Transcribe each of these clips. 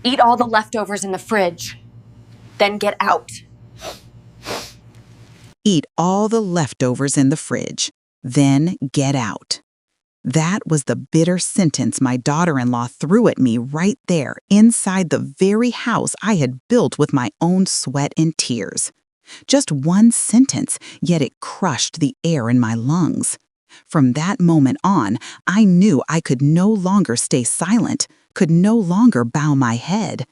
Eat all the leftovers in the fridge. Then get out. Eat all the leftovers in the fridge. Then get out. That was the bitter sentence my daughter-in-law threw at me right there inside the very house I had built with my own sweat and tears. Just one sentence, yet it crushed the air in my lungs. From that moment on, I knew I could no longer stay silent, could no longer bow my head.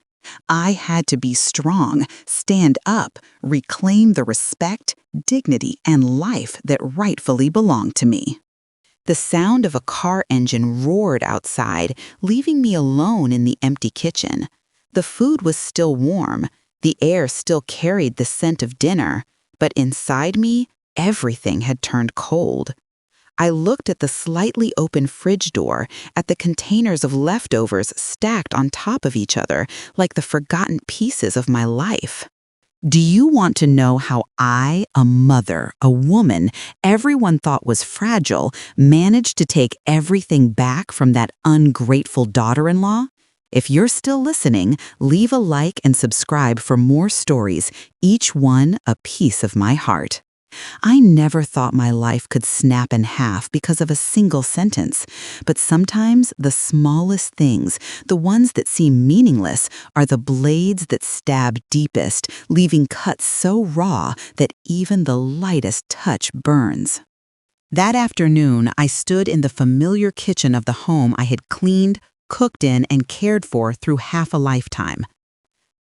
I had to be strong, stand up, reclaim the respect, dignity, and life that rightfully belonged to me. The sound of a car engine roared outside, leaving me alone in the empty kitchen. The food was still warm, the air still carried the scent of dinner, but inside me, everything had turned cold. I looked at the slightly open fridge door, at the containers of leftovers stacked on top of each other like the forgotten pieces of my life. Do you want to know how I, a mother, a woman, everyone thought was fragile, managed to take everything back from that ungrateful daughter-in-law? If you're still listening, leave a like and subscribe for more stories, each one a piece of my heart. I never thought my life could snap in half because of a single sentence, but sometimes the smallest things, the ones that seem meaningless, are the blades that stab deepest, leaving cuts so raw that even the lightest touch burns. That afternoon, I stood in the familiar kitchen of the home I had cleaned, cooked in, and cared for through half a lifetime.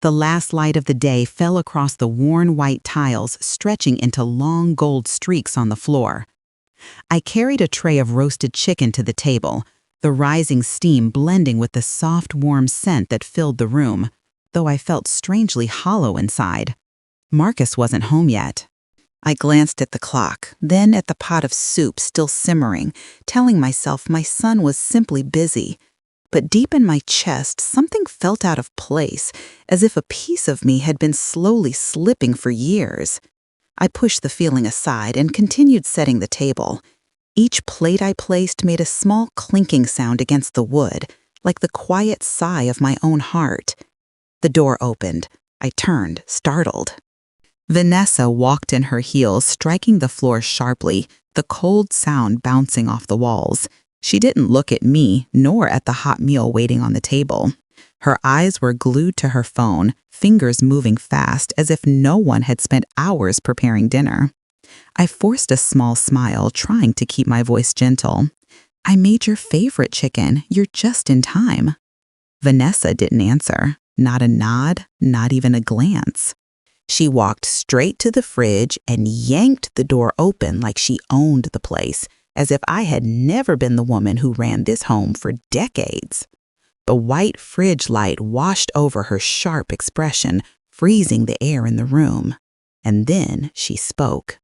The last light of the day fell across the worn white tiles, stretching into long gold streaks on the floor. I carried a tray of roasted chicken to the table, the rising steam blending with the soft, warm scent that filled the room, though I felt strangely hollow inside. Marcus wasn't home yet. I glanced at the clock, then at the pot of soup still simmering, telling myself my son was simply busy. But deep in my chest, something felt out of place, as if a piece of me had been slowly slipping for years. I pushed the feeling aside and continued setting the table. Each plate I placed made a small clinking sound against the wood, like the quiet sigh of my own heart. The door opened. I turned, startled. Vanessa walked in her heels, striking the floor sharply, the cold sound bouncing off the walls. She didn't look at me, nor at the hot meal waiting on the table. Her eyes were glued to her phone, fingers moving fast as if no one had spent hours preparing dinner. I forced a small smile, trying to keep my voice gentle. "I made your favorite chicken. You're just in time." Vanessa didn't answer. Not a nod, not even a glance. She walked straight to the fridge and yanked the door open like she owned the place, as if I had never been the woman who ran this home for decades. The white fridge light washed over her sharp expression, freezing the air in the room. And then she spoke.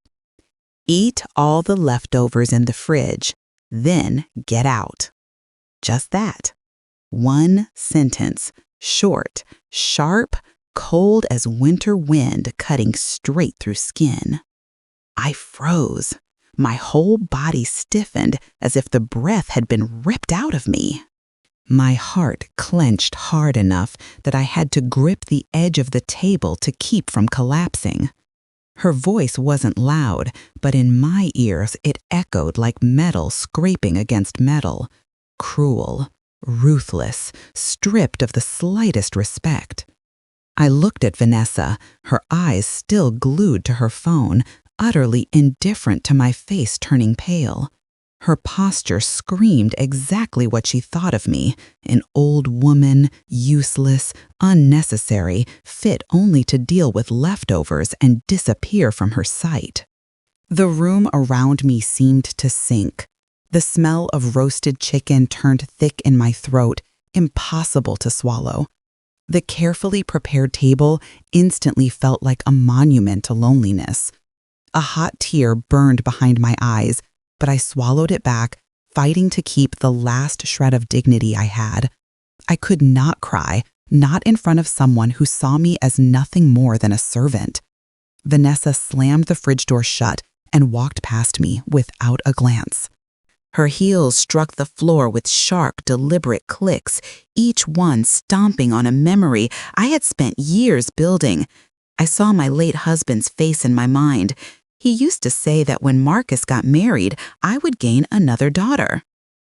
"Eat all the leftovers in the fridge, then get out." Just that. One sentence, short, sharp, cold as winter wind cutting straight through skin. I froze. My whole body stiffened as if the breath had been ripped out of me. My heart clenched hard enough that I had to grip the edge of the table to keep from collapsing. Her voice wasn't loud, but in my ears it echoed like metal scraping against metal. Cruel, ruthless, stripped of the slightest respect. I looked at Vanessa, her eyes still glued to her phone, utterly indifferent to my face turning pale. Her posture screamed exactly what she thought of me, an old woman, useless, unnecessary, fit only to deal with leftovers and disappear from her sight. The room around me seemed to sink. The smell of roasted chicken turned thick in my throat, impossible to swallow. The carefully prepared table instantly felt like a monument to loneliness. A hot tear burned behind my eyes, but I swallowed it back, fighting to keep the last shred of dignity I had. I could not cry, not in front of someone who saw me as nothing more than a servant. Vanessa slammed the fridge door shut and walked past me without a glance. Her heels struck the floor with sharp, deliberate clicks, each one stomping on a memory I had spent years building. I saw my late husband's face in my mind. He used to say that when Marcus got married, I would gain another daughter.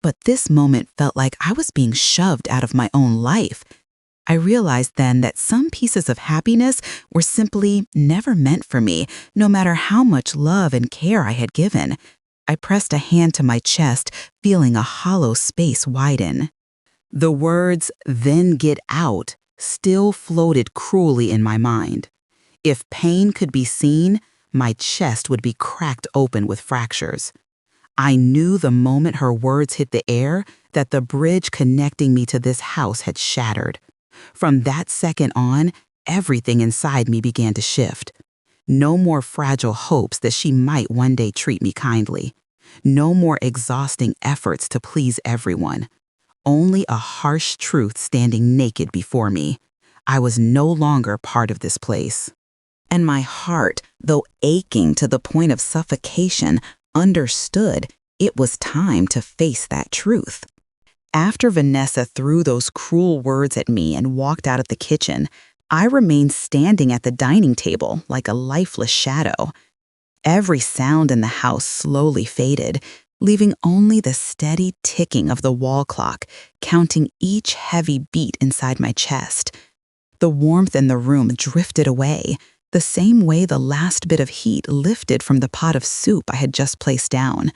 But this moment felt like I was being shoved out of my own life. I realized then that some pieces of happiness were simply never meant for me, no matter how much love and care I had given. I pressed a hand to my chest, feeling a hollow space widen. The words, "then get out," still floated cruelly in my mind. If pain could be seen, my chest would be cracked open with fractures. I knew the moment her words hit the air that the bridge connecting me to this house had shattered. From that second on, everything inside me began to shift. No more fragile hopes that she might one day treat me kindly. No more exhausting efforts to please everyone. Only a harsh truth standing naked before me. I was no longer part of this place. And my heart, though aching to the point of suffocation, understood it was time to face that truth. After Vanessa threw those cruel words at me and walked out of the kitchen, I remained standing at the dining table like a lifeless shadow. Every sound in the house slowly faded, leaving only the steady ticking of the wall clock, counting each heavy beat inside my chest. The warmth in the room drifted away, the same way the last bit of heat lifted from the pot of soup I had just placed down.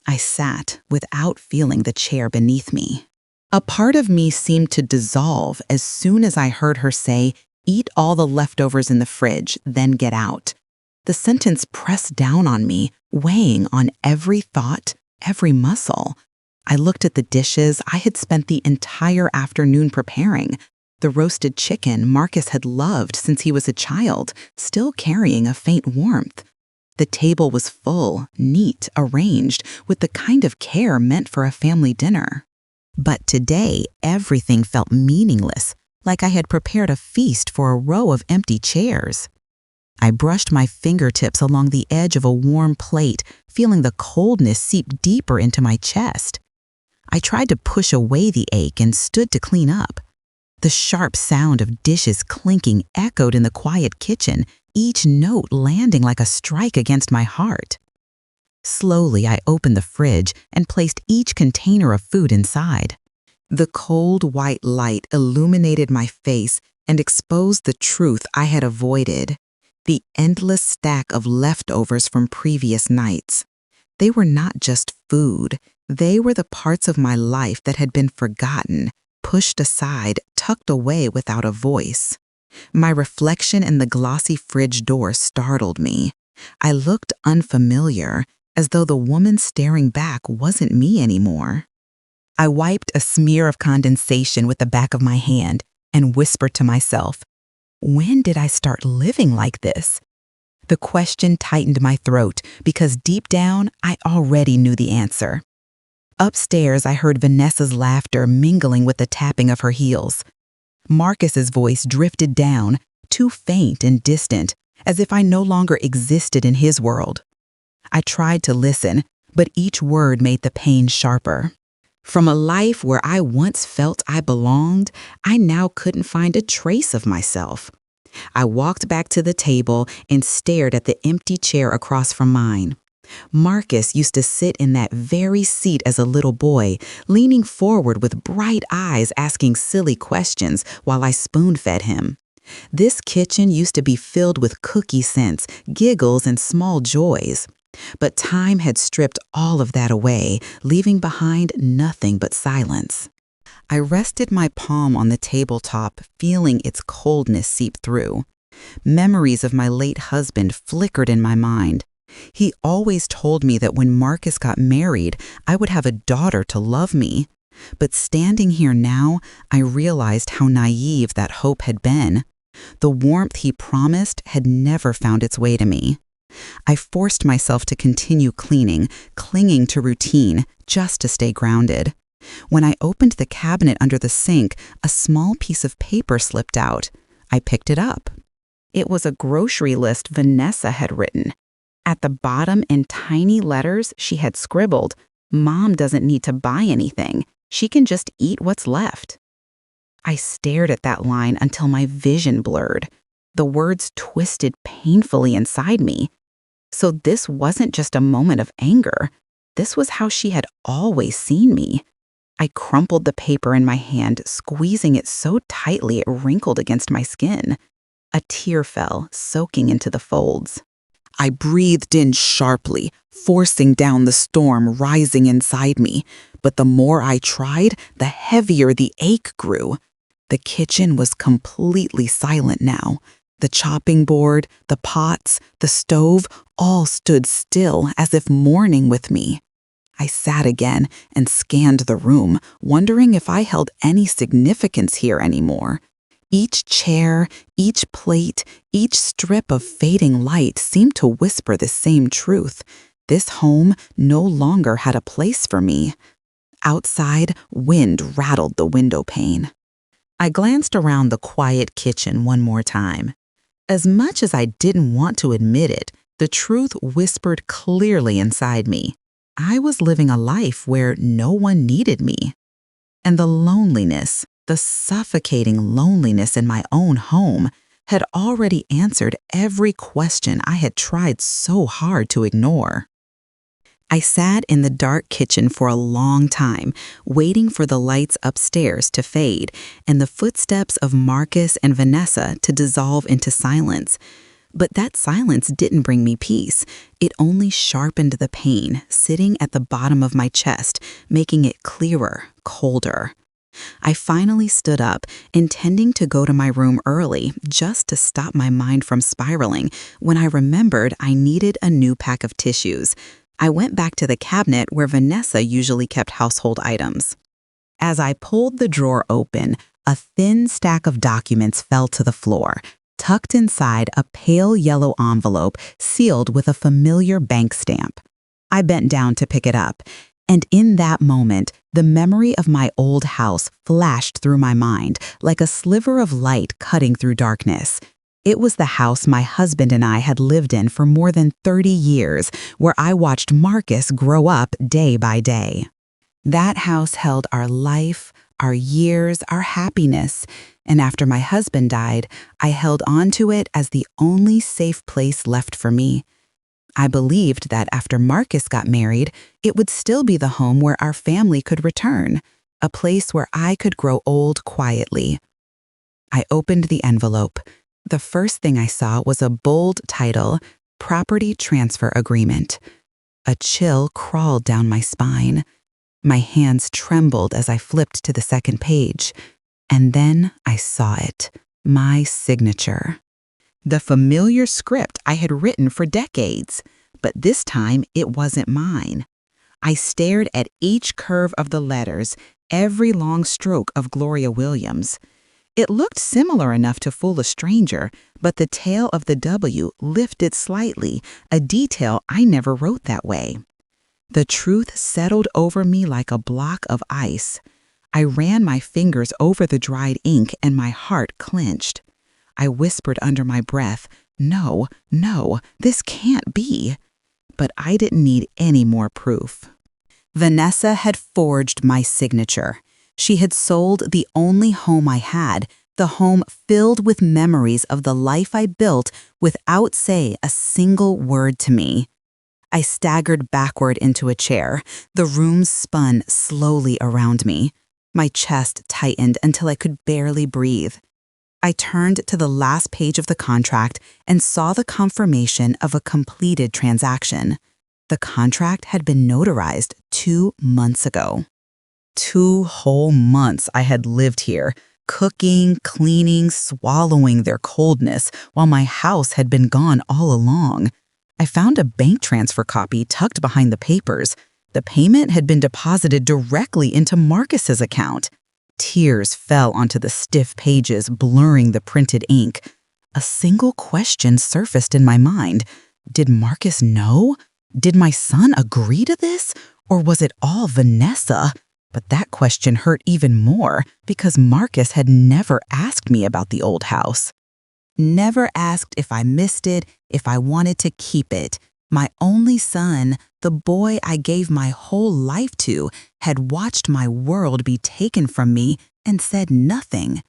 I sat without feeling the chair beneath me. A part of me seemed to dissolve as soon as I heard her say, "Eat all the leftovers in the fridge, then get out." The sentence pressed down on me, weighing on every thought, every muscle. I looked at the dishes I had spent the entire afternoon preparing. The roasted chicken Marcus had loved since he was a child, still carrying a faint warmth. The table was full, neat, arranged, with the kind of care meant for a family dinner. But today, everything felt meaningless, like I had prepared a feast for a row of empty chairs. I brushed my fingertips along the edge of a warm plate, feeling the coldness seep deeper into my chest. I tried to push away the ache and stood to clean up. The sharp sound of dishes clinking echoed in the quiet kitchen, each note landing like a strike against my heart. Slowly, I opened the fridge and placed each container of food inside. The cold white light illuminated my face and exposed the truth I had avoided, the endless stack of leftovers from previous nights. They were not just food, they were the parts of my life that had been forgotten, pushed aside, tucked away without a voice. My reflection in the glossy fridge door startled me. I looked unfamiliar, as though the woman staring back wasn't me anymore. I wiped a smear of condensation with the back of my hand and whispered to myself, "When did I start living like this?" The question tightened my throat because deep down, I already knew the answer. Upstairs, I heard Vanessa's laughter mingling with the tapping of her heels. Marcus's voice drifted down, too faint and distant, as if I no longer existed in his world. I tried to listen, but each word made the pain sharper. From a life where I once felt I belonged, I now couldn't find a trace of myself. I walked back to the table and stared at the empty chair across from mine. Marcus used to sit in that very seat as a little boy, leaning forward with bright eyes asking silly questions while I spoon-fed him. This kitchen used to be filled with cookie scents, giggles, and small joys. But time had stripped all of that away, leaving behind nothing but silence. I rested my palm on the tabletop, feeling its coldness seep through. Memories of my late husband flickered in my mind. He always told me that when Marcus got married, I would have a daughter to love me. But standing here now, I realized how naive that hope had been. The warmth he promised had never found its way to me. I forced myself to continue cleaning, clinging to routine, just to stay grounded. When I opened the cabinet under the sink, a small piece of paper slipped out. I picked it up. It was a grocery list Vanessa had written. At the bottom, in tiny letters, she had scribbled, Mom doesn't need to buy anything. She can just eat what's left. I stared at that line until my vision blurred. The words twisted painfully inside me. So this wasn't just a moment of anger. This was how she had always seen me. I crumpled the paper in my hand, squeezing it so tightly it wrinkled against my skin. A tear fell, soaking into the folds. I breathed in sharply, forcing down the storm rising inside me. But the more I tried, the heavier the ache grew. The kitchen was completely silent now. The chopping board, the pots, the stove, all stood still as if mourning with me. I sat again and scanned the room, wondering if I held any significance here anymore. Each chair, each plate, each strip of fading light seemed to whisper the same truth. This home no longer had a place for me. Outside, wind rattled the window pane. I glanced around the quiet kitchen one more time. As much as I didn't want to admit it, the truth whispered clearly inside me. I was living a life where no one needed me. And the loneliness, the suffocating loneliness in my own home, had already answered every question I had tried so hard to ignore. I sat in the dark kitchen for a long time, waiting for the lights upstairs to fade and the footsteps of Marcus and Vanessa to dissolve into silence. But that silence didn't bring me peace. It only sharpened the pain, sitting at the bottom of my chest, making it clearer, colder. I finally stood up, intending to go to my room early just to stop my mind from spiraling, when I remembered I needed a new pack of tissues. I went back to the cabinet where Vanessa usually kept household items. As I pulled the drawer open, a thin stack of documents fell to the floor, tucked inside a pale yellow envelope sealed with a familiar bank stamp. I bent down to pick it up, and in that moment, the memory of my old house flashed through my mind like a sliver of light cutting through darkness. It was the house my husband and I had lived in for more than 30 years, where I watched Marcus grow up day by day. That house held our life, our years, our happiness, and after my husband died, I held on to it as the only safe place left for me. I believed that after Marcus got married, it would still be the home where our family could return, a place where I could grow old quietly. I opened the envelope. The first thing I saw was a bold title, Property Transfer Agreement. A chill crawled down my spine. My hands trembled as I flipped to the second page. And then I saw it, my signature. The familiar script I had written for decades, but this time it wasn't mine. I stared at each curve of the letters, every long stroke of Gloria Williams. It looked similar enough to fool a stranger, but the tail of the W lifted slightly, a detail I never wrote that way. The truth settled over me like a block of ice. I ran my fingers over the dried ink and my heart clenched. I whispered under my breath, "No, no, this can't be." But I didn't need any more proof. Vanessa had forged my signature. She had sold the only home I had, the home filled with memories of the life I built without saying a single word to me. I staggered backward into a chair. The room spun slowly around me. My chest tightened until I could barely breathe. I turned to the last page of the contract and saw the confirmation of a completed transaction. The contract had been notarized 2 months ago. 2 whole months I had lived here, cooking, cleaning, swallowing their coldness, while my house had been gone all along. I found a bank transfer copy tucked behind the papers. The payment had been deposited directly into Marcus's account. Tears fell onto the stiff pages, blurring the printed ink. A single question surfaced in my mind. Did Marcus know? Did my son agree to this? Or was it all Vanessa? But that question hurt even more because Marcus had never asked me about the old house. Never asked if I missed it, if I wanted to keep it. My only son, the boy I gave my whole life to, had watched my world be taken from me and said nothing.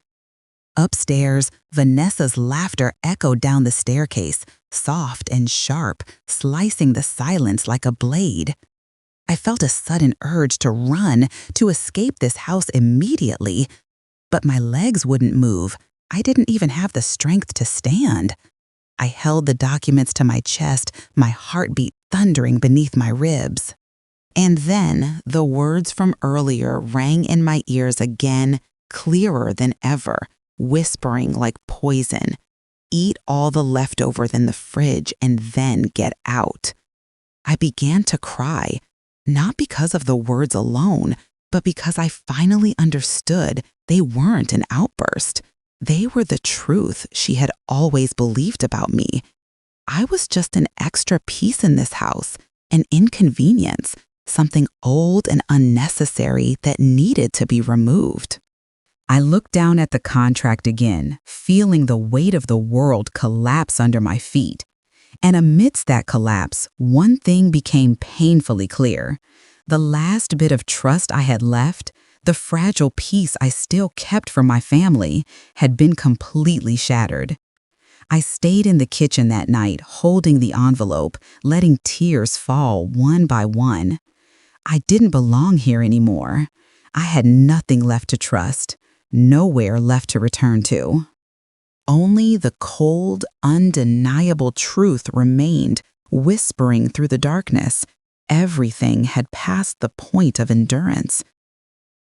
Upstairs, Vanessa's laughter echoed down the staircase, soft and sharp, slicing the silence like a blade. I felt a sudden urge to run, to escape this house immediately. But my legs wouldn't move. I didn't even have the strength to stand. I held the documents to my chest, my heartbeat thundering beneath my ribs. And then the words from earlier rang in my ears again, clearer than ever, whispering like poison. Eat all the leftovers in the fridge and then get out. I began to cry, not because of the words alone, but because I finally understood they weren't an outburst. They were the truth she had always believed about me. I was just an extra piece in this house, an inconvenience, something old and unnecessary that needed to be removed. I looked down at the contract again, feeling the weight of the world collapse under my feet. And amidst that collapse, one thing became painfully clear. The last bit of trust I had left, the fragile piece I still kept for my family, had been completely shattered. I stayed in the kitchen that night, holding the envelope, letting tears fall one by one. I didn't belong here anymore. I had nothing left to trust, nowhere left to return to. Only the cold, undeniable truth remained, whispering through the darkness. Everything had passed the point of endurance.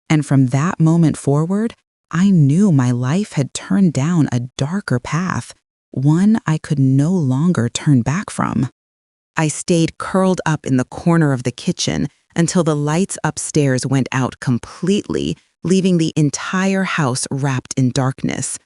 And from that moment forward, I knew my life had turned down a darker path, one I could no longer turn back from. I stayed curled up in the corner of the kitchen until the lights upstairs went out completely, leaving the entire house wrapped in darkness.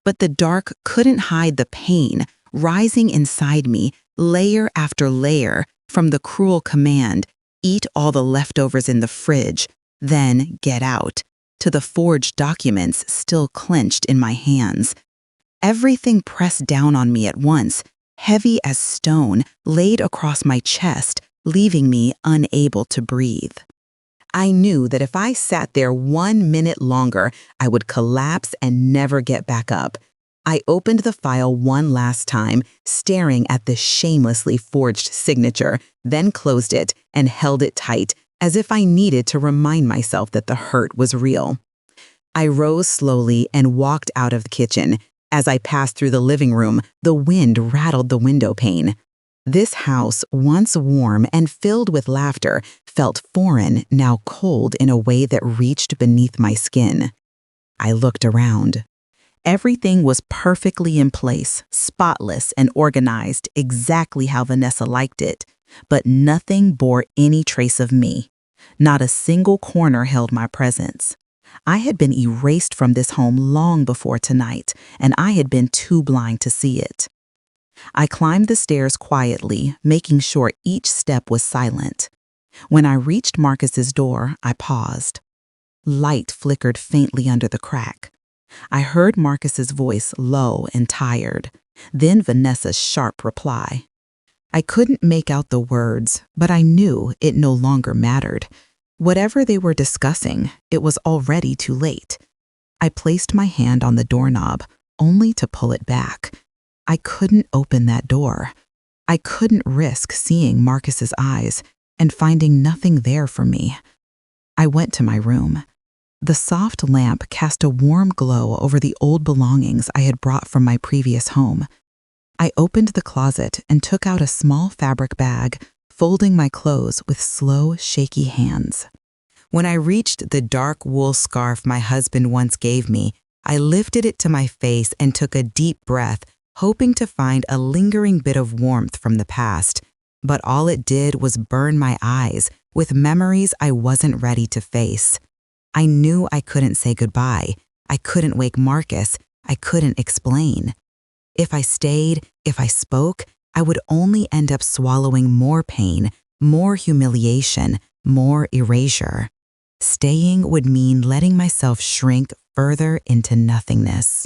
But the dark couldn't hide the pain, rising inside me, layer after layer, from the cruel command, eat all the leftovers in the fridge, then get out, to the forged documents still clenched in my hands. Everything pressed down on me at once, heavy as stone, laid across my chest, leaving me unable to breathe. I knew that if I sat there 1 minute longer, I would collapse and never get back up. I opened the file one last time, staring at the shamelessly forged signature, then closed it and held it tight, as if I needed to remind myself that the hurt was real. I rose slowly and walked out of the kitchen. As I passed through the living room, the wind rattled the window pane. This house, once warm and filled with laughter, felt foreign, now cold in a way that reached beneath my skin. I looked around. Everything was perfectly in place, spotless and organized, exactly how Vanessa liked it. But nothing bore any trace of me. Not a single corner held my presence. I had been erased from this home long before tonight, and I had been too blind to see it. I climbed the stairs quietly, making sure each step was silent. When I reached Marcus's door, I paused. Light flickered faintly under the crack. I heard Marcus's voice, low and tired, then Vanessa's sharp reply. I couldn't make out the words, but I knew it no longer mattered. Whatever they were discussing, it was already too late. I placed my hand on the doorknob, only to pull it back. I couldn't open that door. I couldn't risk seeing Marcus's eyes and finding nothing there for me. I went to my room. The soft lamp cast a warm glow over the old belongings I had brought from my previous home. I opened the closet and took out a small fabric bag, folding my clothes with slow, shaky hands. When I reached the dark wool scarf my husband once gave me, I lifted it to my face and took a deep breath, hoping to find a lingering bit of warmth from the past. But all it did was burn my eyes with memories I wasn't ready to face. I knew I couldn't say goodbye. I couldn't wake Marcus. I couldn't explain. If I stayed, if I spoke, I would only end up swallowing more pain, more humiliation, more erasure. Staying would mean letting myself shrink further into nothingness.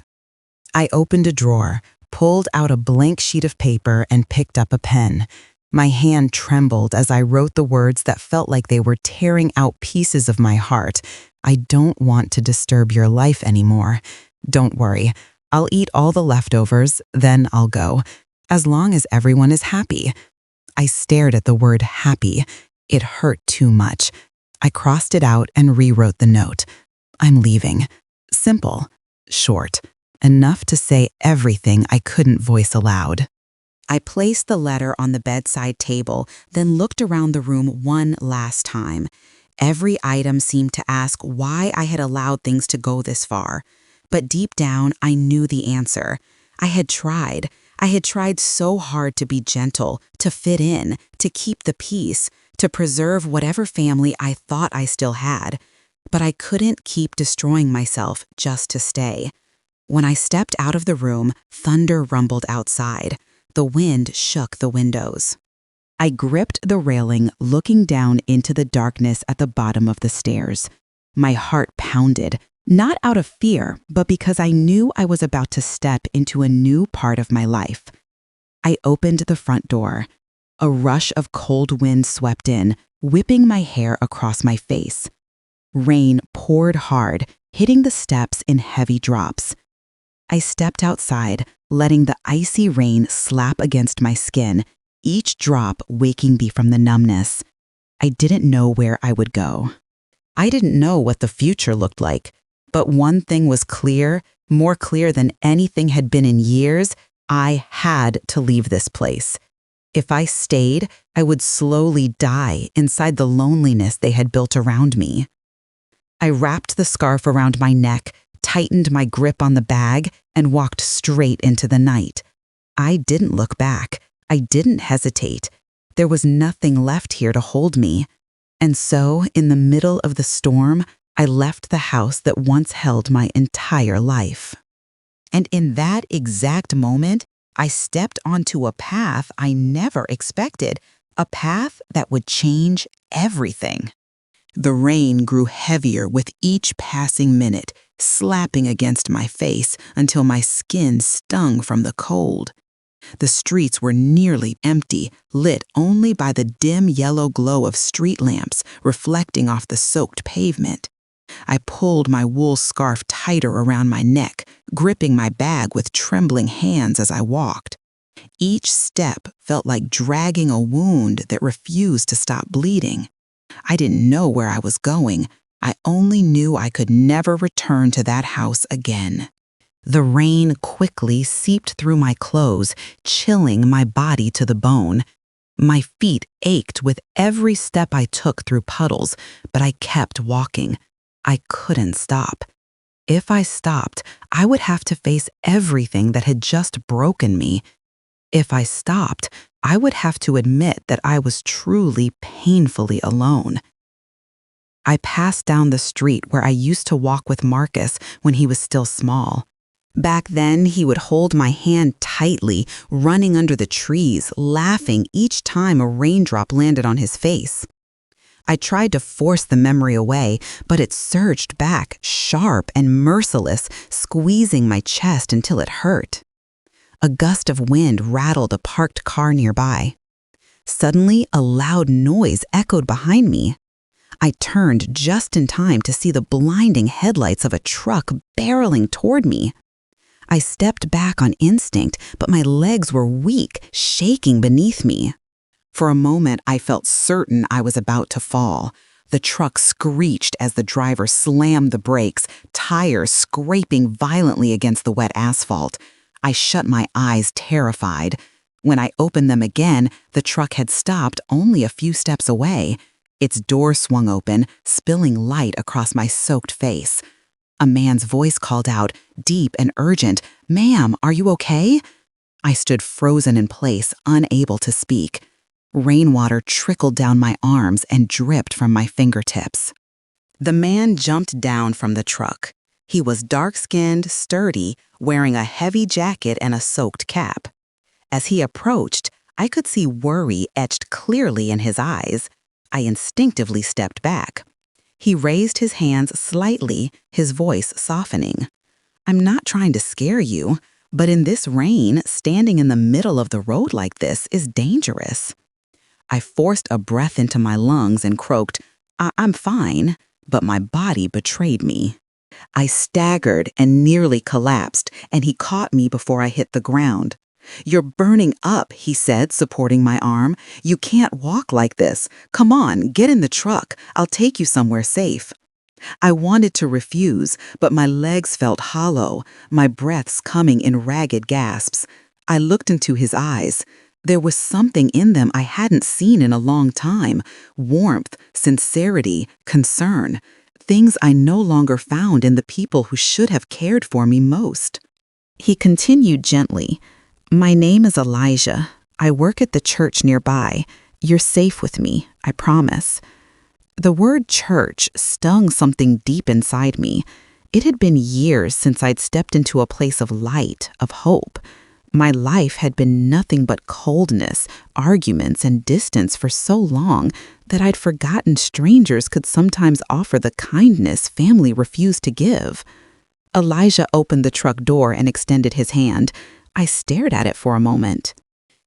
I opened a drawer, pulled out a blank sheet of paper, and picked up a pen. My hand trembled as I wrote the words that felt like they were tearing out pieces of my heart. I don't want to disturb your life anymore. Don't worry. I'll eat all the leftovers, then I'll go. As long as everyone is happy. I stared at the word happy. It hurt too much. I crossed it out and rewrote the note. I'm leaving. Simple. Short. Enough to say everything I couldn't voice aloud. I placed the letter on the bedside table, then looked around the room one last time. Every item seemed to ask why I had allowed things to go this far. But deep down, I knew the answer. I had tried. I had tried so hard to be gentle, to fit in, to keep the peace, to preserve whatever family I thought I still had. But I couldn't keep destroying myself just to stay. When I stepped out of the room, thunder rumbled outside. The wind shook the windows. I gripped the railing, looking down into the darkness at the bottom of the stairs. My heart pounded, not out of fear, but because I knew I was about to step into a new part of my life. I opened the front door. A rush of cold wind swept in, whipping my hair across my face. Rain poured hard, hitting the steps in heavy drops. I stepped outside, letting the icy rain slap against my skin, each drop waking me from the numbness. I didn't know where I would go. I didn't know what the future looked like, but one thing was clear, more clear than anything had been in years. I had to leave this place. If I stayed, I would slowly die inside the loneliness they had built around me. I wrapped the scarf around my neck, tightened my grip on the bag, and walked straight into the night. I didn't look back. I didn't hesitate. There was nothing left here to hold me. And so, in the middle of the storm, I left the house that once held my entire life. And in that exact moment, I stepped onto a path I never expected, a path that would change everything. The rain grew heavier with each passing minute, slapping against my face until my skin stung from the cold. The streets were nearly empty, lit only by the dim yellow glow of street lamps reflecting off the soaked pavement. I pulled my wool scarf tighter around my neck, gripping my bag with trembling hands as I walked. Each step felt like dragging a wound that refused to stop bleeding. I didn't know where I was going. I only knew I could never return to that house again. The rain quickly seeped through my clothes, chilling my body to the bone. My feet ached with every step I took through puddles, but I kept walking. I couldn't stop. If I stopped, I would have to face everything that had just broken me. If I stopped, I would have to admit that I was truly painfully alone. I passed down the street where I used to walk with Marcus when he was still small. Back then, he would hold my hand tightly, running under the trees, laughing each time a raindrop landed on his face. I tried to force the memory away, but it surged back, sharp and merciless, squeezing my chest until it hurt. A gust of wind rattled a parked car nearby. Suddenly, a loud noise echoed behind me. I turned just in time to see the blinding headlights of a truck barreling toward me. I stepped back on instinct, but my legs were weak, shaking beneath me. For a moment, I felt certain I was about to fall. The truck screeched as the driver slammed the brakes, tires scraping violently against the wet asphalt. I shut my eyes, terrified. When I opened them again, the truck had stopped only a few steps away. Its door swung open, spilling light across my soaked face. A man's voice called out, deep and urgent, "Ma'am, are you okay?" I stood frozen in place, unable to speak. Rainwater trickled down my arms and dripped from my fingertips. The man jumped down from the truck. He was dark-skinned, sturdy, wearing a heavy jacket and a soaked cap. As he approached, I could see worry etched clearly in his eyes. I instinctively stepped back. He raised his hands slightly, his voice softening. "I'm not trying to scare you, but in this rain, standing in the middle of the road like this is dangerous." I forced a breath into my lungs and croaked, I'm fine, but my body betrayed me. I staggered and nearly collapsed, and he caught me before I hit the ground. You're burning up, he said, supporting my arm. You can't walk like this. Come on, get in the truck. I'll take you somewhere safe. I wanted to refuse, but my legs felt hollow, my breaths coming in ragged gasps. I looked into his eyes. There was something in them I hadn't seen in a long time: warmth, sincerity, concern. Things I no longer found in the people who should have cared for me most. He continued gently, My name is Elijah. I work at the church nearby. You're safe with me, I promise. The word church stung something deep inside me. It had been years since I'd stepped into a place of light, of hope. My life had been nothing but coldness, arguments, and distance for so long that I'd forgotten strangers could sometimes offer the kindness family refused to give. Elijah opened the truck door and extended his hand. I stared at it for a moment.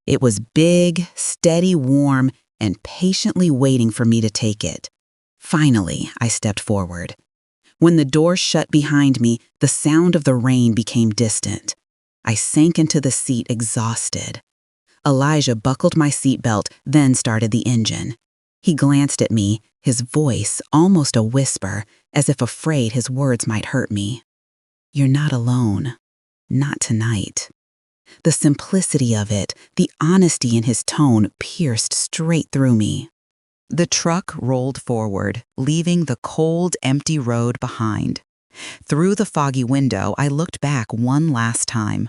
It was big, steady, warm, and patiently waiting for me to take it. Finally, I stepped forward. When the door shut behind me, the sound of the rain became distant. I sank into the seat exhausted. Elijah buckled my seatbelt, then started the engine. He glanced at me, his voice almost a whisper, as if afraid his words might hurt me. You're not alone. Not tonight. The simplicity of it, the honesty in his tone pierced straight through me. The truck rolled forward, leaving the cold, empty road behind. Through the foggy window, I looked back one last time.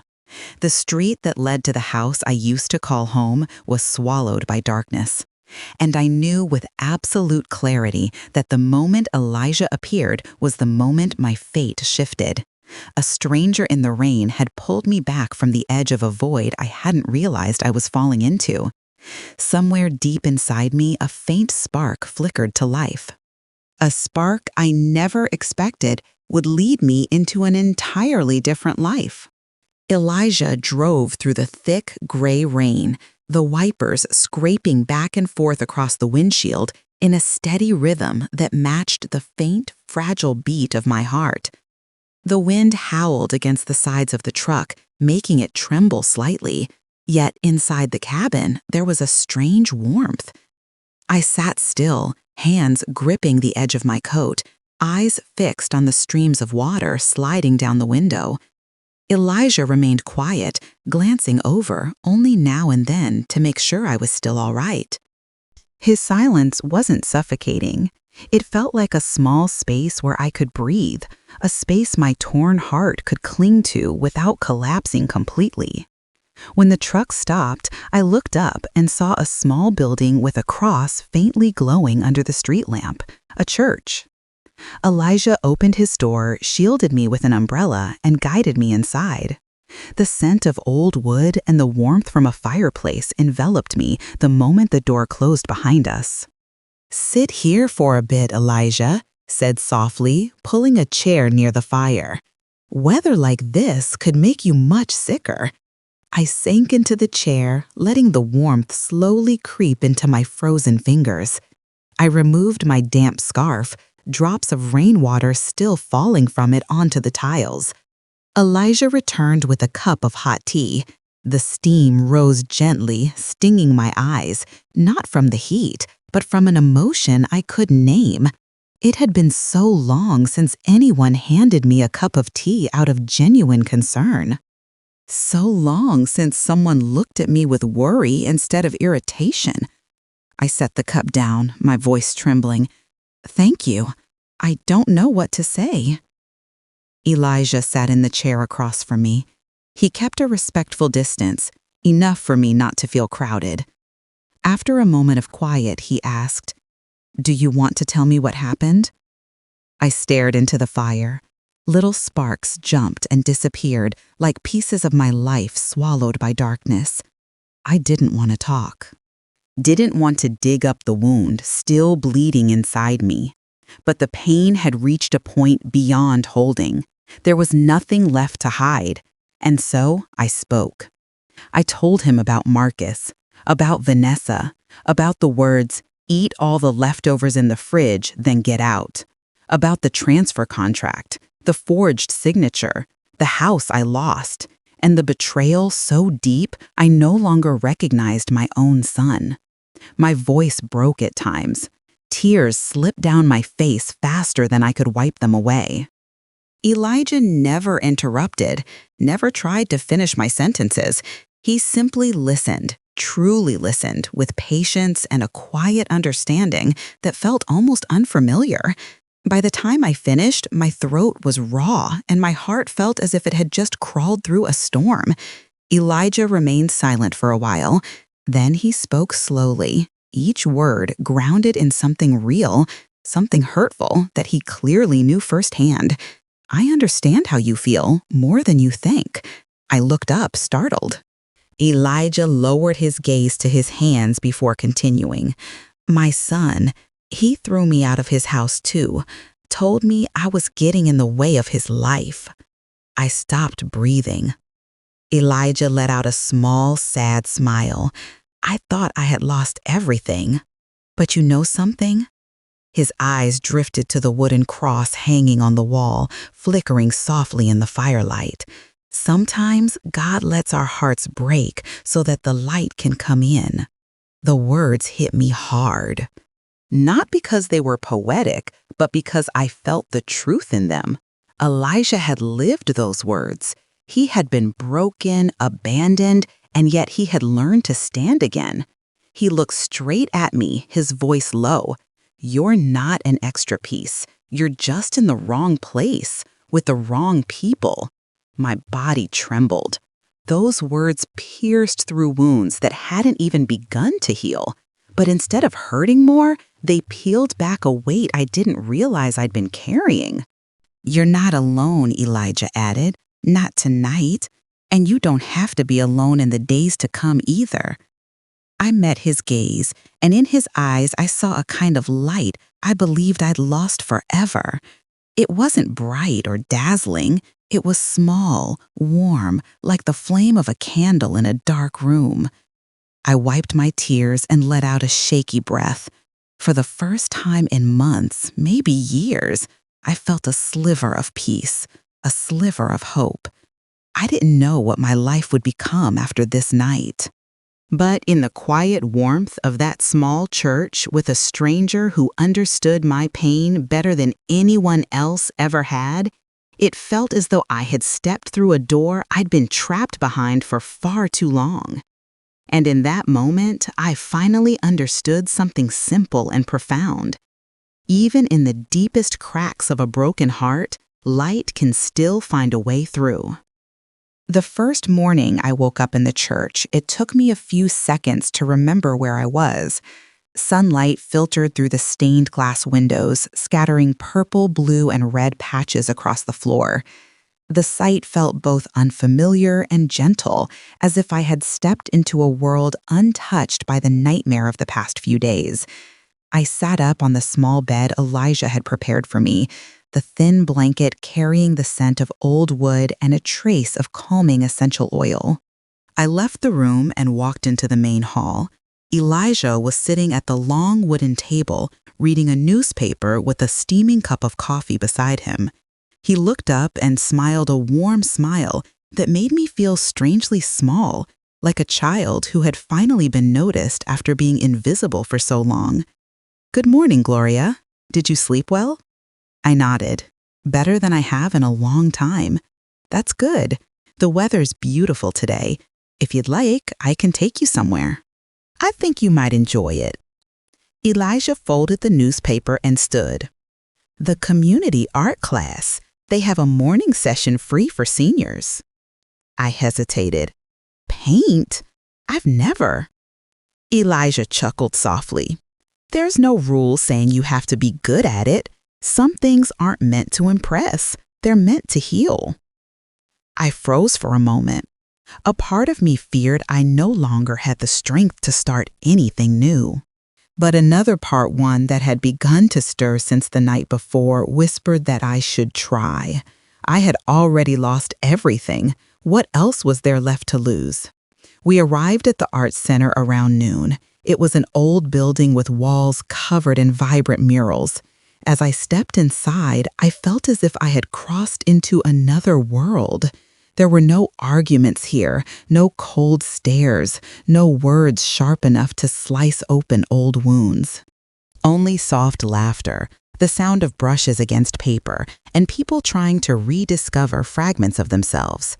The street that led to the house I used to call home was swallowed by darkness. And I knew with absolute clarity that the moment Elijah appeared was the moment my fate shifted. A stranger in the rain had pulled me back from the edge of a void I hadn't realized I was falling into. Somewhere deep inside me, a faint spark flickered to life. A spark I never expected would lead me into an entirely different life. Elijah drove through the thick, gray rain, the wipers scraping back and forth across the windshield in a steady rhythm that matched the faint, fragile beat of my heart. The wind howled against the sides of the truck, making it tremble slightly, yet inside the cabin there was a strange warmth. I sat still, hands gripping the edge of my coat, eyes fixed on the streams of water sliding down the window. Elijah remained quiet, glancing over only now and then to make sure I was still all right. His silence wasn't suffocating. It felt like a small space where I could breathe, a space my torn heart could cling to without collapsing completely. When the truck stopped, I looked up and saw a small building with a cross faintly glowing under the street lamp, a church. Elijah opened his door, shielded me with an umbrella, and guided me inside. The scent of old wood and the warmth from a fireplace enveloped me the moment the door closed behind us. "Sit here for a bit, Elijah," said softly, pulling a chair near the fire. "Weather like this could make you much sicker." I sank into the chair, letting the warmth slowly creep into my frozen fingers. I removed my damp scarf, drops of rainwater still falling from it onto the tiles. Elijah returned with a cup of hot tea. The steam rose gently, stinging my eyes, not from the heat, but from an emotion I couldn't name. It had been so long since anyone handed me a cup of tea out of genuine concern. So long since someone looked at me with worry instead of irritation. I set the cup down, my voice trembling. "Thank you. I don't know what to say." Elijah sat in the chair across from me. He kept a respectful distance, enough for me not to feel crowded. After a moment of quiet, he asked, "Do you want to tell me what happened?" I stared into the fire. Little sparks jumped and disappeared like pieces of my life swallowed by darkness. I didn't want to talk. Didn't want to dig up the wound, still bleeding inside me. But the pain had reached a point beyond holding. There was nothing left to hide. And so I spoke. I told him about Marcus, about Vanessa, About the words, "Eat all the leftovers in the fridge, then get out." About the transfer contract, the forged signature, the house I lost, and the betrayal so deep I no longer recognized my own son. My voice broke at times. Tears slipped down my face faster than I could wipe them away. Elijah never interrupted, never tried to finish my sentences. He simply listened, truly listened, with patience and a quiet understanding that felt almost unfamiliar. By the time I finished, my throat was raw and my heart felt as if it had just crawled through a storm. Elijah remained silent for a while. Then he spoke slowly, each word grounded in something real, something hurtful that he clearly knew firsthand. "I understand how you feel, more than you think." I looked up, startled. Elijah lowered his gaze to his hands before continuing. "My son, he threw me out of his house too, told me I was getting in the way of his life." I stopped breathing. Elijah let out a small, sad smile. "I thought I had lost everything. But you know something?" His eyes drifted to the wooden cross hanging on the wall, flickering softly in the firelight. "Sometimes God lets our hearts break so that the light can come in." The words hit me hard. Not because they were poetic, but because I felt the truth in them. Elijah had lived those words. He had been broken, abandoned, and yet he had learned to stand again. He looked straight at me, his voice low. "You're not an extra piece. You're just in the wrong place, with the wrong people." My body trembled. Those words pierced through wounds that hadn't even begun to heal. But instead of hurting more, they peeled back a weight I didn't realize I'd been carrying. "You're not alone," Elijah added. "Not tonight. And you don't have to be alone in the days to come either." I met his gaze, and in his eyes I saw a kind of light I believed I'd lost forever. It wasn't bright or dazzling. It was small, warm, like the flame of a candle in a dark room. I wiped my tears and let out a shaky breath. For the first time in months, maybe years, I felt a sliver of peace, a sliver of hope. I didn't know what my life would become after this night. But in the quiet warmth of that small church with a stranger who understood my pain better than anyone else ever had, it felt as though I had stepped through a door I'd been trapped behind for far too long. And in that moment, I finally understood something simple and profound. Even in the deepest cracks of a broken heart, light can still find a way through. The first morning I woke up in the church, it took me a few seconds to remember where I was. Sunlight filtered through the stained glass windows, scattering purple, blue, and red patches across the floor. The sight felt both unfamiliar and gentle, as if I had stepped into a world untouched by the nightmare of the past few days. I sat up on the small bed Elijah had prepared for me, the thin blanket carrying the scent of old wood and a trace of calming essential oil. I left the room and walked into the main hall. Elijah was sitting at the long wooden table, reading a newspaper with a steaming cup of coffee beside him. He looked up and smiled a warm smile that made me feel strangely small, like a child who had finally been noticed after being invisible for so long. "Good morning, Gloria. Did you sleep well?" I nodded. "Better than I have in a long time." "That's good. The weather's beautiful today. If you'd like, I can take you somewhere. I think you might enjoy it." Elijah folded the newspaper and stood. "The community art class. They have a morning session free for seniors." I hesitated. "Paint? I've never." Elijah chuckled softly. "There's no rule saying you have to be good at it. Some things aren't meant to impress. They're meant to heal." I froze for a moment. A part of me feared I no longer had the strength to start anything new. But another part, one that had begun to stir since the night before, whispered that I should try. I had already lost everything. What else was there left to lose? We arrived at the Arts Center around noon. It was an old building with walls covered in vibrant murals. As I stepped inside, I felt as if I had crossed into another world. There were no arguments here, no cold stares, no words sharp enough to slice open old wounds. Only soft laughter, the sound of brushes against paper, and people trying to rediscover fragments of themselves.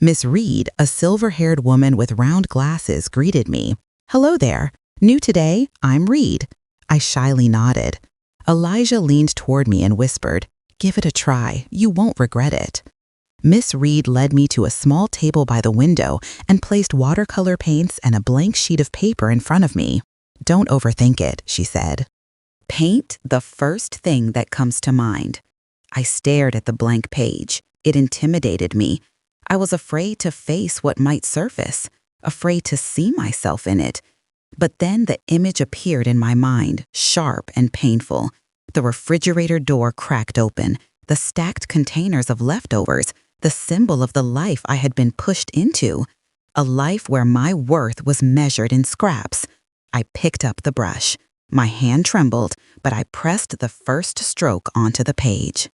Miss Reed, a silver-haired woman with round glasses, greeted me. "Hello there. New today? I'm Reed." I shyly nodded. Elijah leaned toward me and whispered, "Give it a try. You won't regret it." Miss Reed led me to a small table by the window and placed watercolor paints and a blank sheet of paper in front of me. "Don't overthink it," she said. "Paint the first thing that comes to mind." I stared at the blank page. It intimidated me. I was afraid to face what might surface, afraid to see myself in it. But then the image appeared in my mind, sharp and painful. The refrigerator door cracked open, the stacked containers of leftovers, the symbol of the life I had been pushed into, a life where my worth was measured in scraps. I picked up the brush. My hand trembled, but I pressed the first stroke onto the page.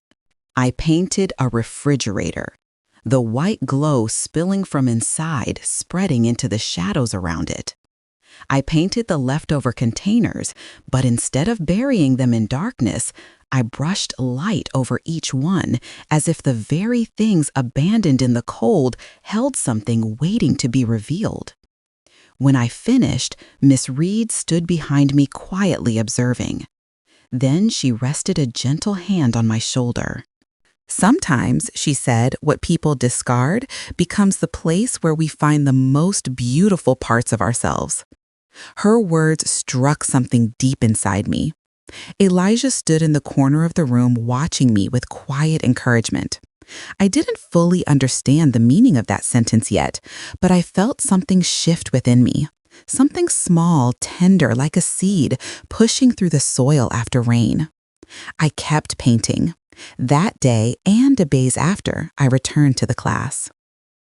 I painted a refrigerator, the white glow spilling from inside, spreading into the shadows around it. I painted the leftover containers, but instead of burying them in darkness, I brushed light over each one, as if the very things abandoned in the cold held something waiting to be revealed. When I finished, Miss Reed stood behind me quietly observing. Then she rested a gentle hand on my shoulder. "Sometimes," she said, "what people discard becomes the place where we find the most beautiful parts of ourselves." Her words struck something deep inside me. Elijah stood in the corner of the room watching me with quiet encouragement. I didn't fully understand the meaning of that sentence yet, but I felt something shift within me. Something small, tender, like a seed, pushing through the soil after rain. I kept painting. That day and the days after, I returned to the class.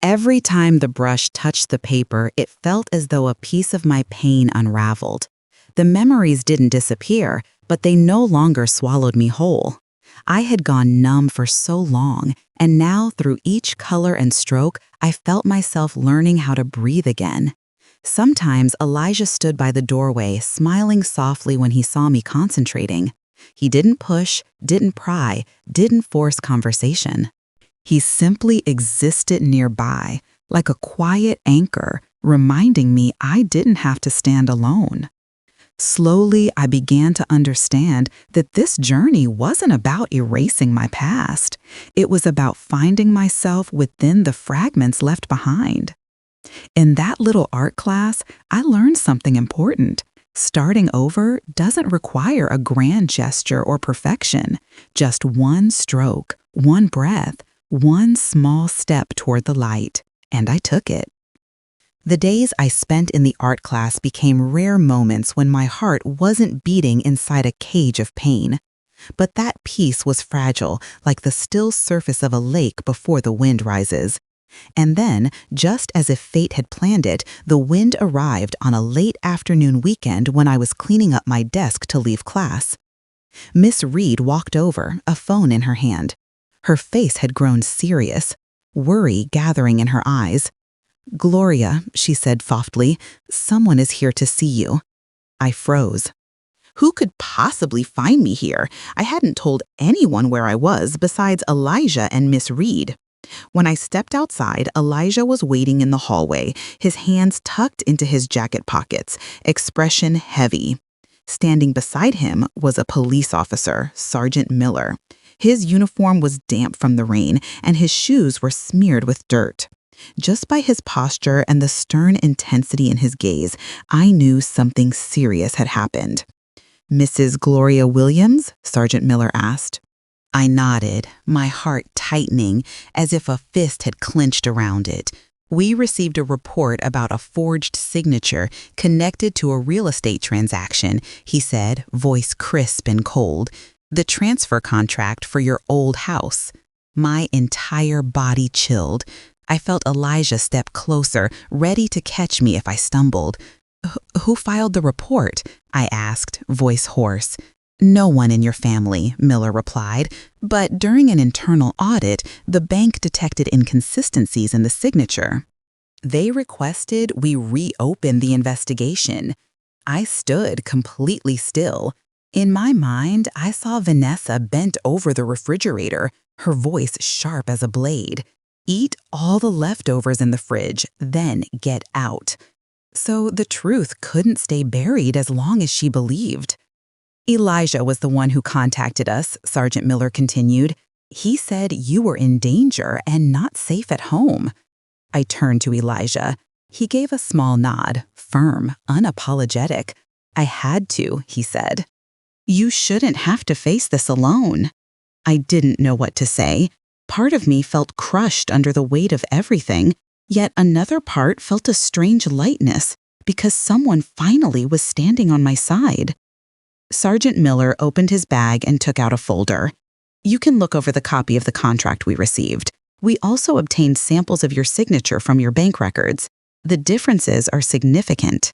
Every time the brush touched the paper, it felt as though a piece of my pain unraveled. The memories didn't disappear, but they no longer swallowed me whole. I had gone numb for so long, and now through each color and stroke, I felt myself learning how to breathe again. Sometimes Elijah stood by the doorway, smiling softly when he saw me concentrating. He didn't push, didn't pry, didn't force conversation. He simply existed nearby, like a quiet anchor, reminding me I didn't have to stand alone. Slowly, I began to understand that this journey wasn't about erasing my past. It was about finding myself within the fragments left behind. In that little art class, I learned something important. Starting over doesn't require a grand gesture or perfection, just one stroke, one breath, one small step toward the light, and I took it. The days I spent in the art class became rare moments when my heart wasn't beating inside a cage of pain. But that peace was fragile, like the still surface of a lake before the wind rises. And then, just as if fate had planned it, the wind arrived on a late afternoon weekend when I was cleaning up my desk to leave class. Miss Reed walked over, a phone in her hand. Her face had grown serious, worry gathering in her eyes. "Gloria," she said softly, "someone is here to see you." I froze. Who could possibly find me here? I hadn't told anyone where I was besides Elijah and Miss Reed. When I stepped outside, Elijah was waiting in the hallway, his hands tucked into his jacket pockets, expression heavy. Standing beside him was a police officer, Sergeant Miller. His uniform was damp from the rain, and his shoes were smeared with dirt. Just by his posture and the stern intensity in his gaze, I knew something serious had happened. "Mrs. Gloria Williams?" Sergeant Miller asked. I nodded, my heart tightening as if a fist had clenched around it. "We received a report about a forged signature connected to a real estate transaction," he said, voice crisp and cold. "The transfer contract for your old house." My entire body chilled. I felt Elijah step closer, ready to catch me if I stumbled. Who filed the report?" I asked, voice hoarse. "No one in your family," Miller replied, "but during an internal audit, the bank detected inconsistencies in the signature. They requested we reopen the investigation." I stood completely still. In my mind, I saw Vanessa bent over the refrigerator, her voice sharp as a blade. "Eat all the leftovers in the fridge, then get out." So the truth couldn't stay buried as long as she believed. "Elijah was the one who contacted us," Sergeant Miller continued. "He said you were in danger and not safe at home." I turned to Elijah. He gave a small nod, firm, unapologetic. "I had to," he said. "You shouldn't have to face this alone." I didn't know what to say. Part of me felt crushed under the weight of everything, yet another part felt a strange lightness because someone finally was standing on my side. Sergeant Miller opened his bag and took out a folder. "You can look over the copy of the contract we received. We also obtained samples of your signature from your bank records. The differences are significant."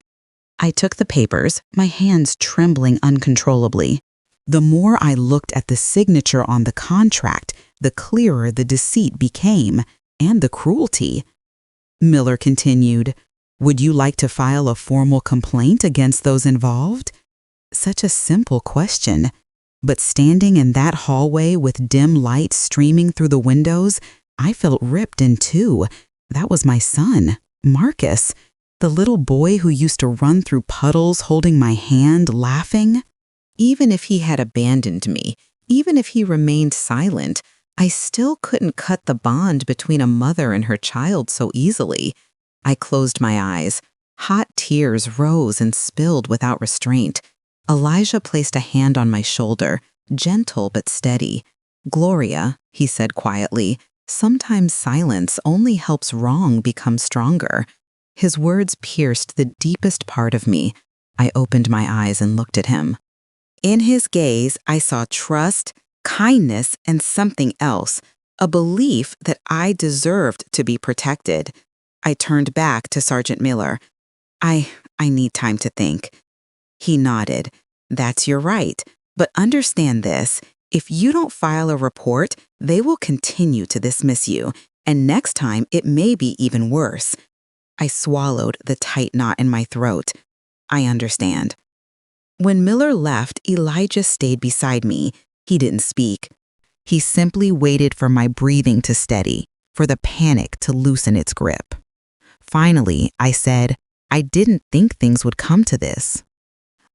I took the papers, my hands trembling uncontrollably. The more I looked at the signature on the contract, the clearer the deceit became, and the cruelty. Miller continued, "Would you like to file a formal complaint against those involved?" Such a simple question. But standing in that hallway with dim light streaming through the windows, I felt ripped in two. That was my son, Marcus, the little boy who used to run through puddles holding my hand, laughing. Even if he had abandoned me, even if he remained silent, I still couldn't cut the bond between a mother and her child so easily. I closed my eyes. Hot tears rose and spilled without restraint. Elijah placed a hand on my shoulder, gentle but steady. "Gloria," he said quietly, "sometimes silence only helps wrong become stronger." His words pierced the deepest part of me. I opened my eyes and looked at him. In his gaze, I saw trust, kindness, and something else, a belief that I deserved to be protected. I turned back to Sergeant Miller. I need time to think." He nodded. "That's your right. But understand this. If you don't file a report, they will continue to dismiss you, and next time it may be even worse." I swallowed the tight knot in my throat. "I understand." When Miller left, Elijah stayed beside me. He didn't speak. He simply waited for my breathing to steady, for the panic to loosen its grip. Finally, I said, "I didn't think things would come to this."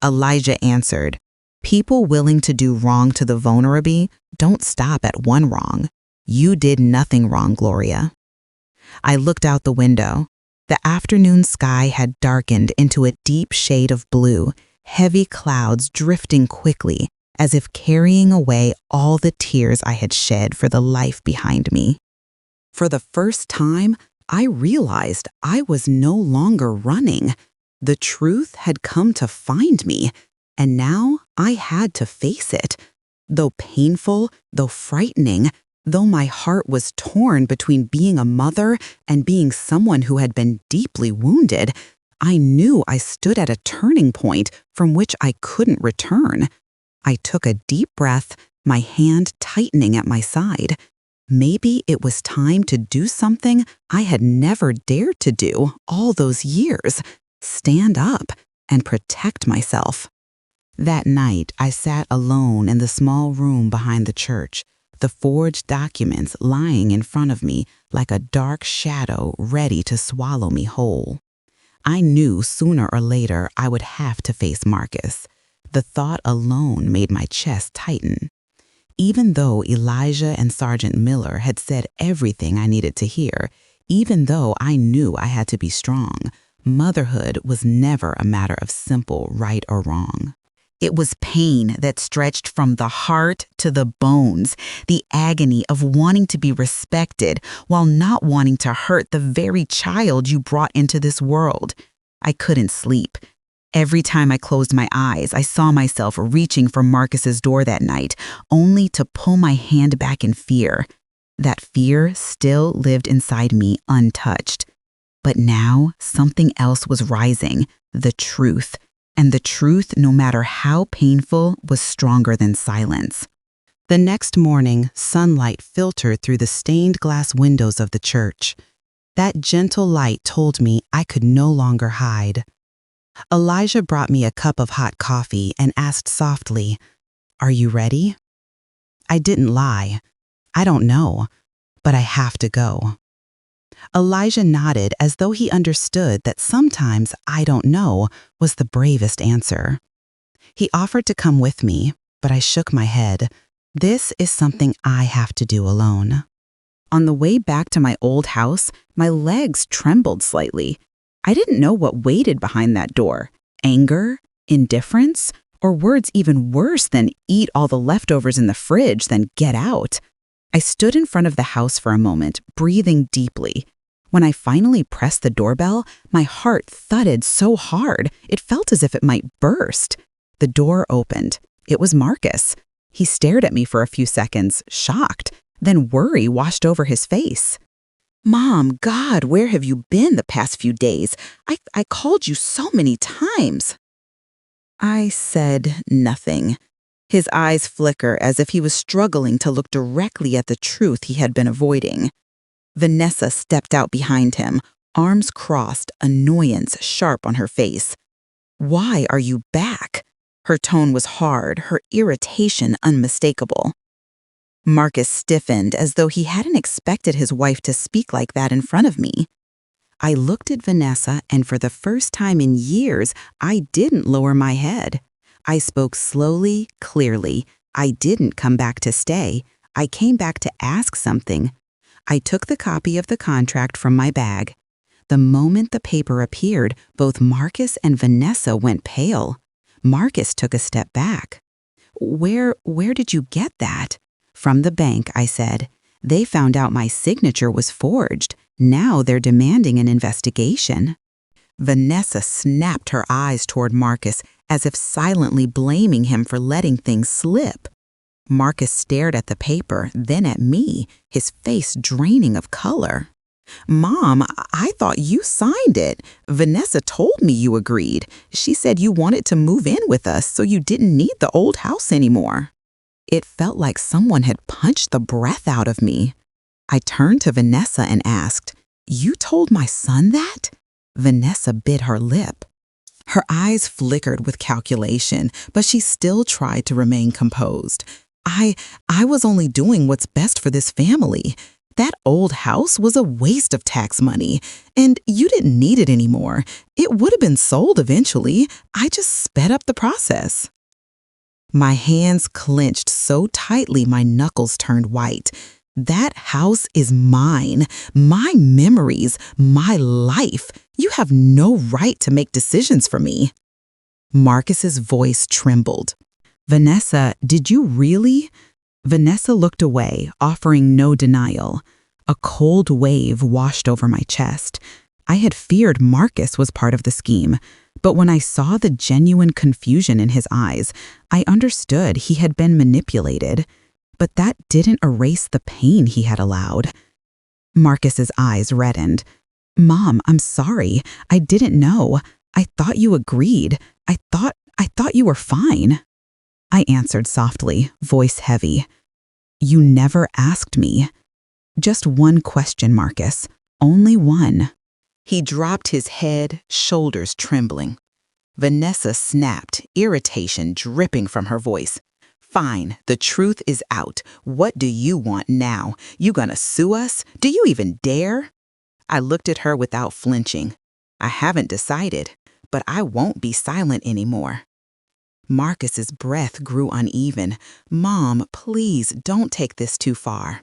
Elijah answered, "People willing to do wrong to the vulnerable don't stop at one wrong. You did nothing wrong, Gloria." I looked out the window. The afternoon sky had darkened into a deep shade of blue, heavy clouds drifting quickly, as if carrying away all the tears I had shed for the life behind me. For the first time, I realized I was no longer running. The truth had come to find me, and now I had to face it. Though painful, though frightening, though my heart was torn between being a mother and being someone who had been deeply wounded, I knew I stood at a turning point from which I couldn't return. I took a deep breath, my hand tightening at my side. Maybe it was time to do something I had never dared to do all those years. Stand up and protect myself. That night, I sat alone in the small room behind the church, the forged documents lying in front of me like a dark shadow ready to swallow me whole. I knew sooner or later I would have to face Marcus. The thought alone made my chest tighten. Even though Elijah and Sergeant Miller had said everything I needed to hear, even though I knew I had to be strong, motherhood was never a matter of simple right or wrong. It was pain that stretched from the heart to the bones, the agony of wanting to be respected while not wanting to hurt the very child you brought into this world. I couldn't sleep. Every time I closed my eyes, I saw myself reaching for Marcus's door that night, only to pull my hand back in fear. That fear still lived inside me untouched. But now something else was rising, the truth. And the truth, no matter how painful, was stronger than silence. The next morning, sunlight filtered through the stained glass windows of the church. That gentle light told me I could no longer hide. Elijah brought me a cup of hot coffee and asked softly, "Are you ready?" I didn't lie. I don't know, but I have to go. Elijah nodded as though he understood that sometimes "I don't know" was the bravest answer. He offered to come with me, but I shook my head. This is something I have to do alone. On the way back to my old house, my legs trembled slightly. I didn't know what waited behind that door. Anger, indifference, or words even worse than "eat all the leftovers in the fridge, then get out." I stood in front of the house for a moment, breathing deeply. When I finally pressed the doorbell, my heart thudded so hard it felt as if it might burst. The door opened. It was Marcus. He stared at me for a few seconds, shocked. Then worry washed over his face. "Mom, God, where have you been the past few days? I called you so many times." I said nothing. His eyes flicker as if he was struggling to look directly at the truth he had been avoiding. Vanessa stepped out behind him, arms crossed, annoyance sharp on her face. "Why are you back?" Her tone was hard, her irritation unmistakable. Marcus stiffened as though he hadn't expected his wife to speak like that in front of me. I looked at Vanessa, and for the first time in years, I didn't lower my head. I spoke slowly, clearly. I didn't come back to stay. I came back to ask something. I took the copy of the contract from my bag. The moment the paper appeared, both Marcus and Vanessa went pale. Marcus took a step back. Where did you get that?" "From the bank," I said. "They found out my signature was forged. Now they're demanding an investigation." Vanessa snapped her eyes toward Marcus as if silently blaming him for letting things slip. Marcus stared at the paper, then at me, his face draining of color. "Mom, I thought you signed it. Vanessa told me you agreed. She said you wanted to move in with us so you didn't need the old house anymore." It felt like someone had punched the breath out of me. I turned to Vanessa and asked, "You told my son that?" Vanessa bit her lip. Her eyes flickered with calculation, but she still tried to remain composed. I was only doing what's best for this family. That old house was a waste of tax money, and you didn't need it anymore. It would have been sold eventually. I just sped up the process." My hands clenched so tightly my knuckles turned white. That house is mine, my memories, my life. You have no right to make decisions for me. Marcus's voice trembled. "Vanessa, did you really?" Vanessa looked away, offering no denial. A cold wave washed over my chest. I had feared Marcus was part of the scheme, but when I saw the genuine confusion in his eyes, I understood he had been manipulated. But that didn't erase the pain he had allowed. Marcus's eyes reddened. "Mom, I'm sorry. I didn't know. I thought you agreed. I thought you were fine." I answered softly, voice heavy. "You never asked me." "Just one question, Marcus. Only one." He dropped his head, shoulders trembling. Vanessa snapped, irritation dripping from her voice. "Fine, the truth is out. What do you want now? You gonna sue us? Do you even dare?" I looked at her without flinching. "I haven't decided, but I won't be silent anymore." Marcus's breath grew uneven. "Mom, please don't take this too far."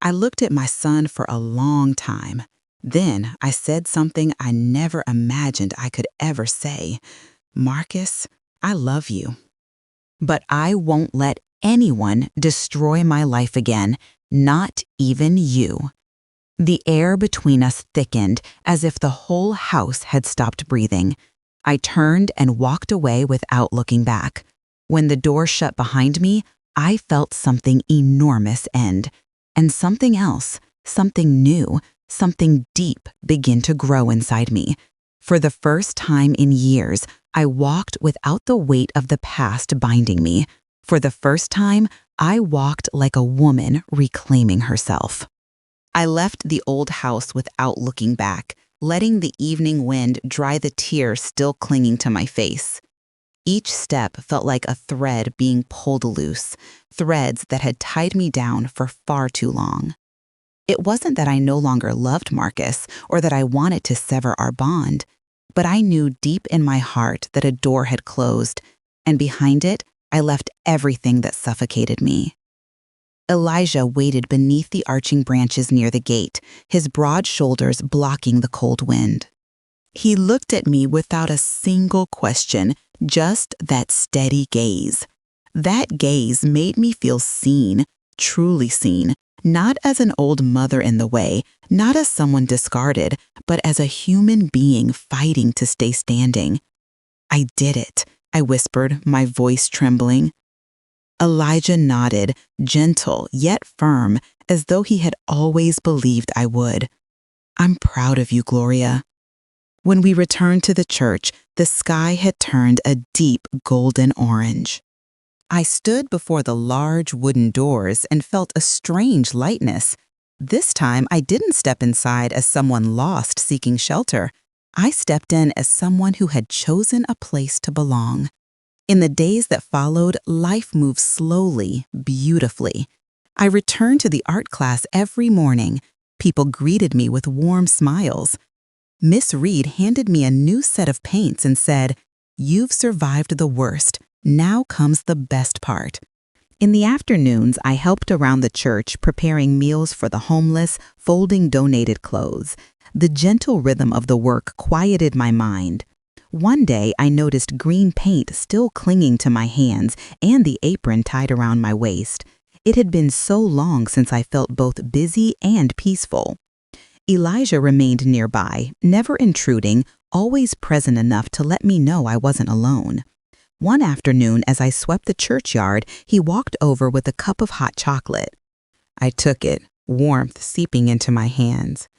I looked at my son for a long time. Then I said something I never imagined I could ever say. "Marcus, I love you. But I won't let anyone destroy my life again, not even you." The air between us thickened as if the whole house had stopped breathing. I turned and walked away without looking back. When the door shut behind me, I felt something enormous end. And something else, something new, something deep begin to grow inside me. For the first time in years, I walked without the weight of the past binding me. For the first time, I walked like a woman reclaiming herself. I left the old house without looking back, letting the evening wind dry the tears still clinging to my face. Each step felt like a thread being pulled loose, threads that had tied me down for far too long. It wasn't that I no longer loved Marcus or that I wanted to sever our bond, but I knew deep in my heart that a door had closed, and behind it, I left everything that suffocated me. Elijah waited beneath the arching branches near the gate, his broad shoulders blocking the cold wind. He looked at me without a single question, just that steady gaze. That gaze made me feel seen, truly seen, not as an old mother in the way, not as someone discarded, but as a human being fighting to stay standing. "I did it," I whispered, my voice trembling. Elijah nodded, gentle yet firm, as though he had always believed I would. "I'm proud of you, Gloria." When we returned to the church, the sky had turned a deep golden orange. I stood before the large wooden doors and felt a strange lightness. This time, I didn't step inside as someone lost seeking shelter. I stepped in as someone who had chosen a place to belong. In the days that followed, life moved slowly, beautifully. I returned to the art class every morning. People greeted me with warm smiles. Miss Reed handed me a new set of paints and said, "You've survived the worst. Now comes the best part." In the afternoons, I helped around the church preparing meals for the homeless, folding donated clothes. The gentle rhythm of the work quieted my mind. One day, I noticed green paint still clinging to my hands and the apron tied around my waist. It had been so long since I felt both busy and peaceful. Elijah remained nearby, never intruding, always present enough to let me know I wasn't alone. One afternoon, as I swept the churchyard, he walked over with a cup of hot chocolate. I took it, warmth seeping into my hands.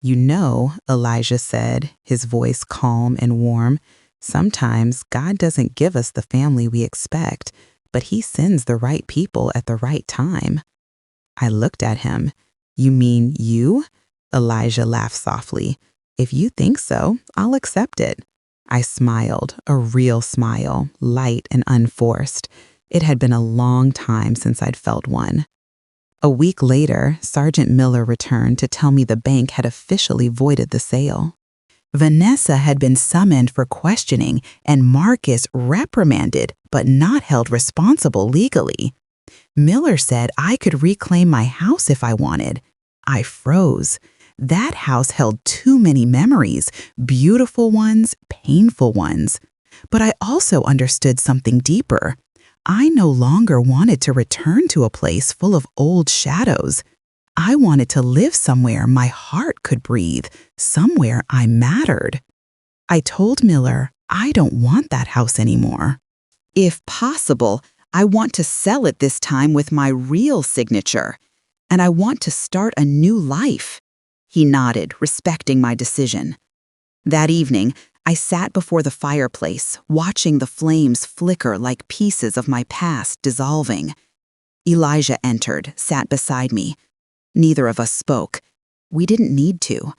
"You know," Elijah said, his voice calm and warm, "sometimes God doesn't give us the family we expect, but he sends the right people at the right time." I looked at him. "You mean you?" Elijah laughed softly. "If you think so, I'll accept it." I smiled, a real smile, light and unforced. It had been a long time since I'd felt one. A week later, Sergeant Miller returned to tell me the bank had officially voided the sale. Vanessa had been summoned for questioning and Marcus reprimanded but not held responsible legally. Miller said I could reclaim my house if I wanted. I froze. That house held too many memories, beautiful ones, painful ones. But I also understood something deeper. I no longer wanted to return to a place full of old shadows. I wanted to live somewhere my heart could breathe, somewhere I mattered. I told Miller I don't want that house anymore. If possible, I want to sell it this time with my real signature, and I want to start a new life. He nodded, respecting my decision. That evening, I sat before the fireplace, watching the flames flicker like pieces of my past dissolving. Elijah entered, sat beside me. Neither of us spoke. We didn't need to.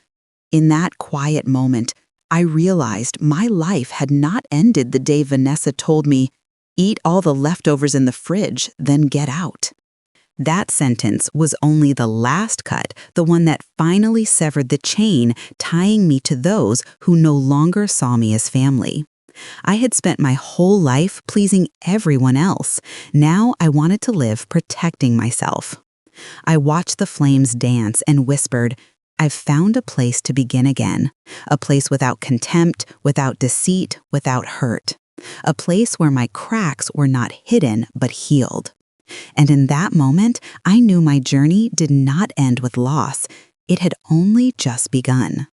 In that quiet moment, I realized my life had not ended the day Vanessa told me, "Eat all the leftovers in the fridge, then get out." That sentence was only the last cut, the one that finally severed the chain, tying me to those who no longer saw me as family. I had spent my whole life pleasing everyone else. Now I wanted to live protecting myself. I watched the flames dance and whispered, "I've found a place to begin again. A place without contempt, without deceit, without hurt. A place where my cracks were not hidden but healed." And in that moment, I knew my journey did not end with loss. It had only just begun.